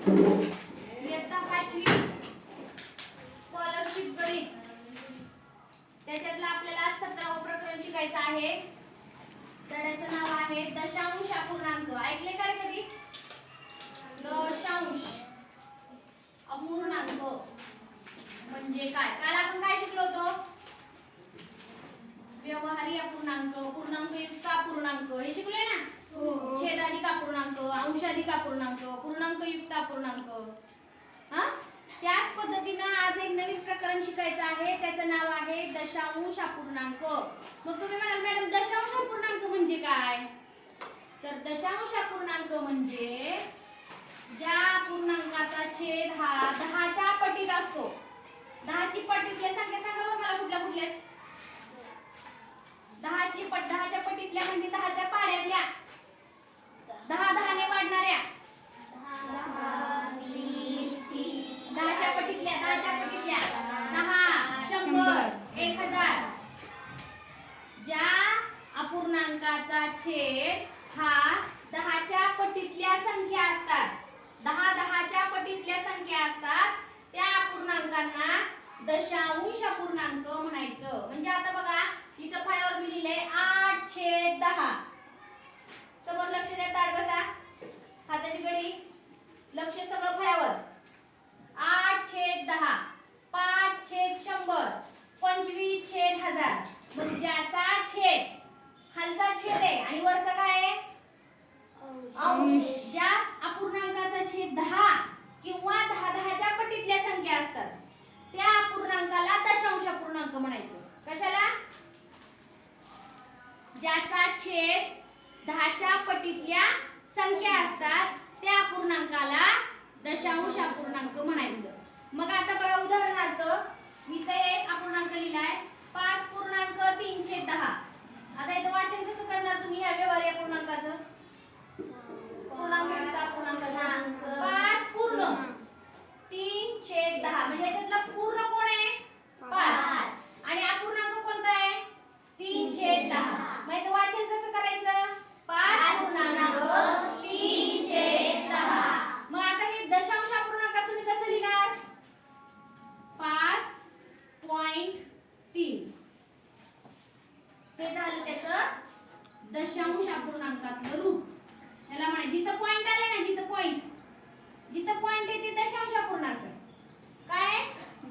इयत्ता 5वी स्कॉलरशिप गणित त्याच्यातलं आपल्याला 17वे प्रकरण शिकायचं आहे. धड्याचं नाव आहे दशांश अपूर्णांक. ऐकले का रे कधी? दशांश अपूर्णांक म्हणजे काय? काल आपण काय शिकलो होतो? व्यवहारी अपूर्णांक, पूर्णांकयुक्त अपूर्णांक हे शिकलोय ना. छेदाधिक अपूर्णांक, अंशाधिक अपूर्णांक, पूर्णांकयुक्त अपूर्णांक. हा, त्याच पद्धतीनं आज एक नवीन प्रकरण शिकायचं आहे. त्याचं नाव आहे दशांश अपूर्णांक. मग तुम्ही म्हणाल मॅडम दशांश अपूर्णांक म्हणजे काय? तर दशांश अपूर्णांक म्हणजे ज्या अपूर्णांकाचा छेद हा 10च्या पटीत असतो. 10ची पटीतल्या संख्या सांगा बरं मला कुठल्या कुठल्या? 10च्या पटीतल्या म्हणजे 10च्या पाड्यातल्या, 10 ने वाढणाऱ्या, 10च्या पटीतल्या 10, 100, 1000. ज्या अपूर्णांकाचा छेद हा 10च्या पटीतल्या संख्या असतात, 10च्या पटीतल्या संख्या असतात, त्या अपूर्णांकांना दशांश अपूर्णांक म्हणायचं. म्हणजे आता बघा इथं फळ्यावर मी लिहिलंय 8/10. समोर लक्ष द्या, ताड बसा, हाताची घडी, लक्ष सगळं फळ्यावर. 8/10, 5/100, 25/1000. मग ज्याचा छेद खालचा छेद आहे आणि वरचा काय आहे? अंश. ज्या अपूर्णांकाचा छेद 10 किंवा 10च्या पटीतल्या संख्या असतात त्या अपूर्णांकाला दशांश अपूर्णांक म्हणायचं. कशाला? ज्याचा छेद 10च्या पटीतल्या संख्या असतात त्या अपूर्णांकाला दशांश अपूर्णांक म्हणायचं. मग आता बघा उदाहरणार्थ मी इथे एक अपूर्णांक लिहिलाय 5.310. आता इथं वाचन कसं करणार तुम्ही ह्या व्यवहारी अपूर्णांकाचं? पूर्णांकयुक्त अपूर्णांकाचं 5 पूर्ण 3/10 म्हणजे याच्यातला पूर्ण कोण आहे? 5. आणि अपूर्णांक कोणता आहे? 3/10. मग याचं वाचन कसं करायचं? 5.3/10. मग आता हे दशांश अपूर्णांक तुम्ही कसं लिहिणार? 5.3. हे झालं त्याचं दशांश अपूर्णांकातलं रूप. याला म्हणायचं जिथं पॉइंट आले ना, जिथं पॉइंट आहे ते दशांश अपूर्णांक. काय?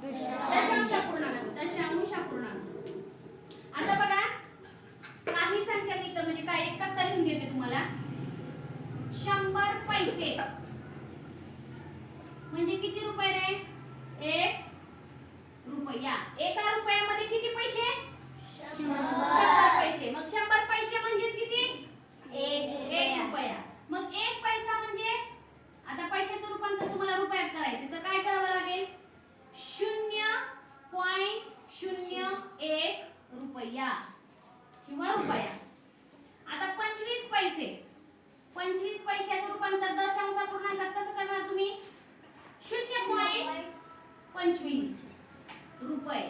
दशांश अपूर्णांक. दशांश अपूर्णांक. आता बघा काही संख्या मी तर म्हणजे काय एक तक्ता लिहून देते तुम्हाला. 100 पैसे म्हणजे किती रुपये रे? 1 रुपया. 1 रुपयामध्ये किती पैसे? 100 पैसे. मग 100 पैसे म्हणजे किती? 1 रुपया. मग 1 पैसा म्हणजे आता पैशाचं रूपांतर तुम्हाला रुपयात करायचे तर काय करावं लागेल? 0.01 रुपया किंवा रुपया. आता 25 पैसे. 25 पैशाचं रूपांतर दशांश अपूर्णांकात कसं करणार तुम्ही? 0.25 रुपये.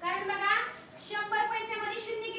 कारण बघा 100 पैशामध्ये शून्य